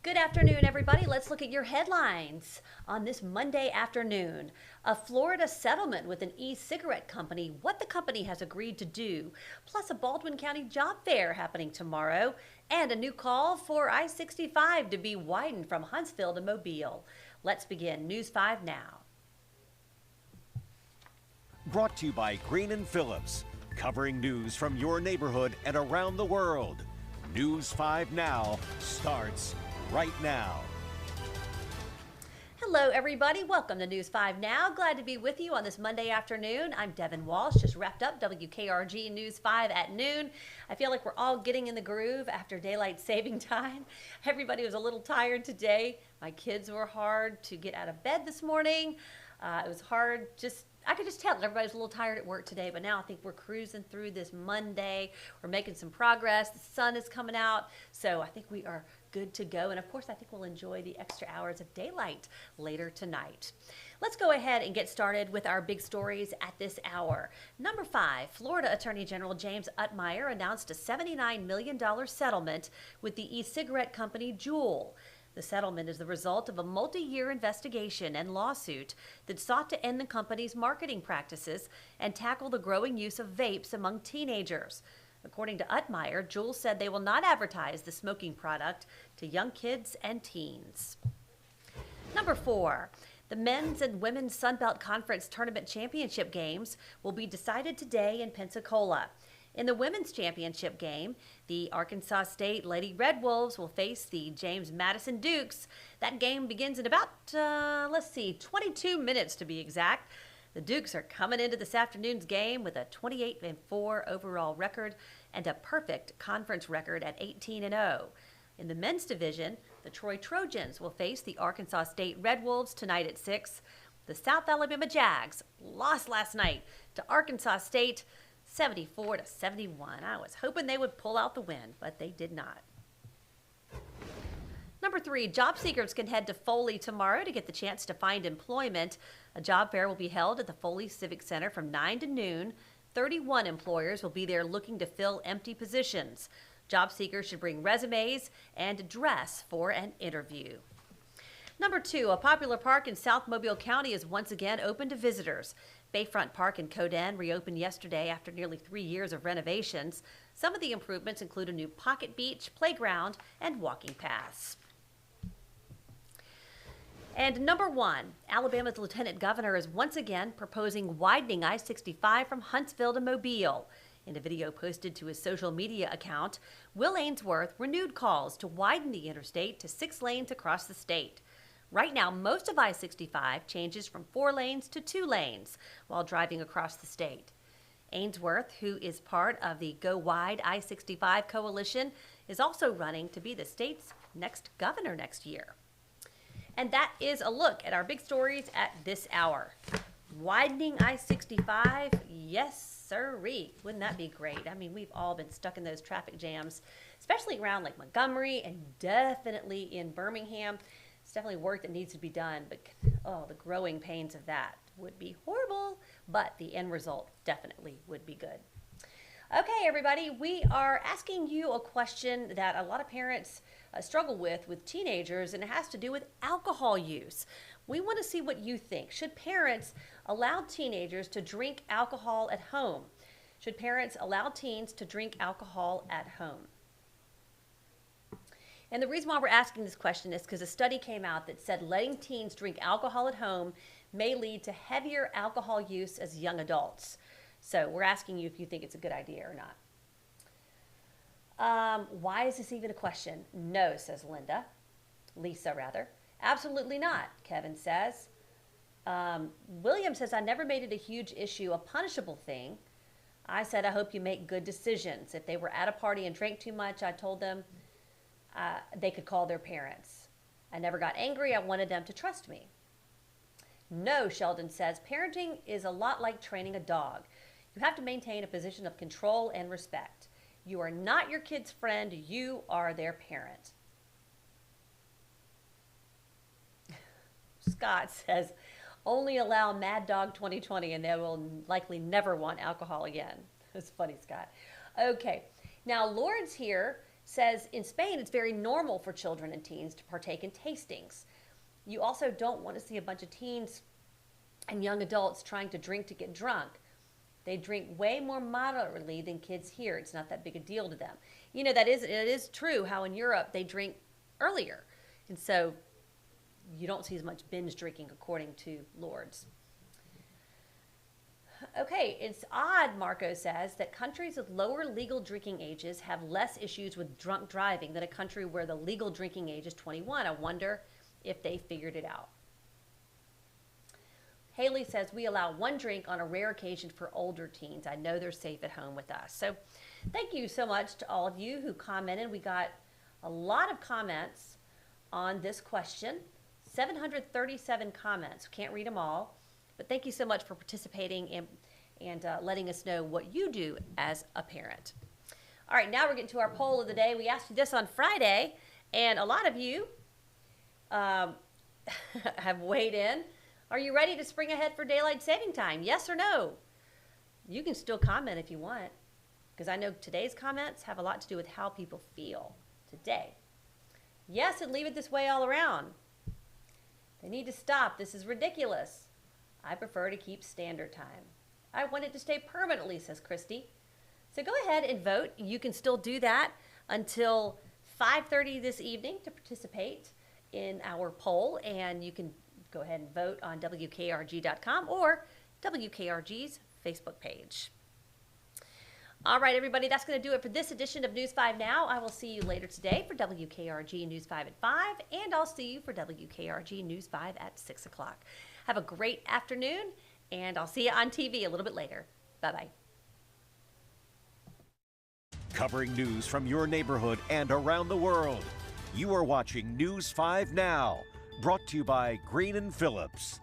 Good afternoon, everybody. Let's look at your headlines on this Monday afternoon. A Florida settlement with an e-cigarette company, what the company has agreed to do, plus a Baldwin County job fair happening tomorrow, and a new call for I-65 to be widened from Huntsville to Mobile. Let's begin News 5 now. Brought to you by Green & Phillips, covering news from your neighborhood and around the world. News 5 Now starts right now. Hello, everybody. Welcome to News 5 Now. Glad to be with you on this Monday afternoon. I'm Devin Walsh. Just wrapped up WKRG News 5 at noon. I feel like we're all getting in the groove after daylight saving time. Everybody was a little tired today. My kids were hard to get out of bed this morning. It was hard. I could just tell everybody's a little tired at work today, but now I think we're cruising through this Monday. We're making some progress. The sun is coming out, so I think we are good to go. And of course, I think we'll enjoy the extra hours of daylight later tonight. Let's go ahead and get started with our big stories at this hour. Number 5, Florida Attorney General James Utmeyer announced a $79 million settlement with the e-cigarette company Juul. The settlement is the result of a multi-year investigation and lawsuit that sought to end the company's marketing practices and tackle the growing use of vapes among teenagers. According to Utmeyer, Juul said they will not advertise the smoking product to young kids and teens. Number 4, the men's and women's Sunbelt Conference Tournament Championship games will be decided today in Pensacola. In the women's championship game, the Arkansas State Lady Red Wolves will face the James Madison Dukes. That game begins in about, 22 minutes to be exact. The Dukes are coming into this afternoon's game with a 28-4 overall record and a perfect conference record at 18-0. In the men's division, the Troy Trojans will face the Arkansas State Red Wolves tonight at 6. The South Alabama Jags lost last night to Arkansas State 74-71. I was hoping they would pull out the win, but they did not. Number 3, job seekers can head to Foley tomorrow to get the chance to find employment. A job fair will be held at the Foley Civic Center from 9 to noon. 31 employers will be there looking to fill empty positions. Job seekers should bring resumes and dress for an interview. Number 2, a popular park in South Mobile County is once again open to visitors. Bayfront Park in Codan reopened yesterday after nearly 3 years of renovations. Some of the improvements include a new pocket beach, playground, and walking paths. And number 1, Alabama's Lieutenant Governor is once again proposing widening I-65 from Huntsville to Mobile. In a video posted to his social media account, Will Ainsworth renewed calls to widen the interstate to 6 lanes across the state. Right now, most of I-65 changes from 4 lanes to 2 lanes while driving across the state. Ainsworth, who is part of the Go Wide I-65 coalition, is also running to be the state's next governor next year. And that is a look at our big stories at this hour. Widening I-65, yes sirree. Wouldn't that be great? I mean, we've all been stuck in those traffic jams, especially around like Montgomery and definitely in Birmingham. It's definitely work that needs to be done, but the growing pains of that would be horrible, but the end result definitely would be good. Okay, everybody, we are asking you a question that a lot of parents struggle with teenagers, and it has to do with alcohol use. We want to see what you think. Should parents allow teenagers to drink alcohol at home? Should parents allow teens to drink alcohol at home? And the reason why we're asking this question is because a study came out that said letting teens drink alcohol at home may lead to heavier alcohol use as young adults. So we're asking you if you think it's a good idea or not. Why is this even a question? No, says Lisa rather. Absolutely not, Kevin says. William says, I never made it a huge issue, a punishable thing. I said, I hope you make good decisions. If they were at a party and drank too much, I told them they could call their parents. I never got angry. I wanted them to trust me. No, Sheldon says, parenting is a lot like training a dog. You have to maintain a position of control and respect. You are not your kid's friend. You are their parent. Scott says, only allow Mad Dog 2020 and they will likely never want alcohol again. That's funny, Scott. Okay, now Lawrence here says in Spain it's very normal for children and teens to partake in tastings. You also don't want to see a bunch of teens and young adults trying to drink to get drunk. They drink way more moderately than kids here. It's not that big a deal to them. You know, it is true how in Europe they drink earlier. And so you don't see as much binge drinking according to Lourdes. Okay, it's odd, Marco says, that countries with lower legal drinking ages have less issues with drunk driving than a country where the legal drinking age is 21. I wonder if they figured it out. Haley says, we allow one drink on a rare occasion for older teens. I know they're safe at home with us. So thank you so much to all of you who commented. We got a lot of comments on this question, 737 comments. Can't read them all, but thank you so much for participating and letting us know what you do as a parent. All right, now we're getting to our poll of the day. We asked you this on Friday, and a lot of you have weighed in. Are you ready to spring ahead for daylight saving time? Yes or no? You can still comment if you want, because I know today's comments have a lot to do with how people feel today. Yes, and leave it this way all around. They need to stop. This is ridiculous. I prefer to keep standard time. I want it to stay permanently, says Christy. So go ahead and vote. You can still do that until 5:30 this evening to participate in our poll, and you can go ahead and vote on WKRG.com or WKRG's Facebook page. All right, everybody, that's going to do it for this edition of News 5 Now. I will see you later today for WKRG News 5 at 5, and I'll see you for WKRG News 5 at 6 o'clock. Have a great afternoon, and I'll see you on TV a little bit later. Bye-bye. Covering news from your neighborhood and around the world. You are watching News 5 Now, brought to you by Green & Phillips.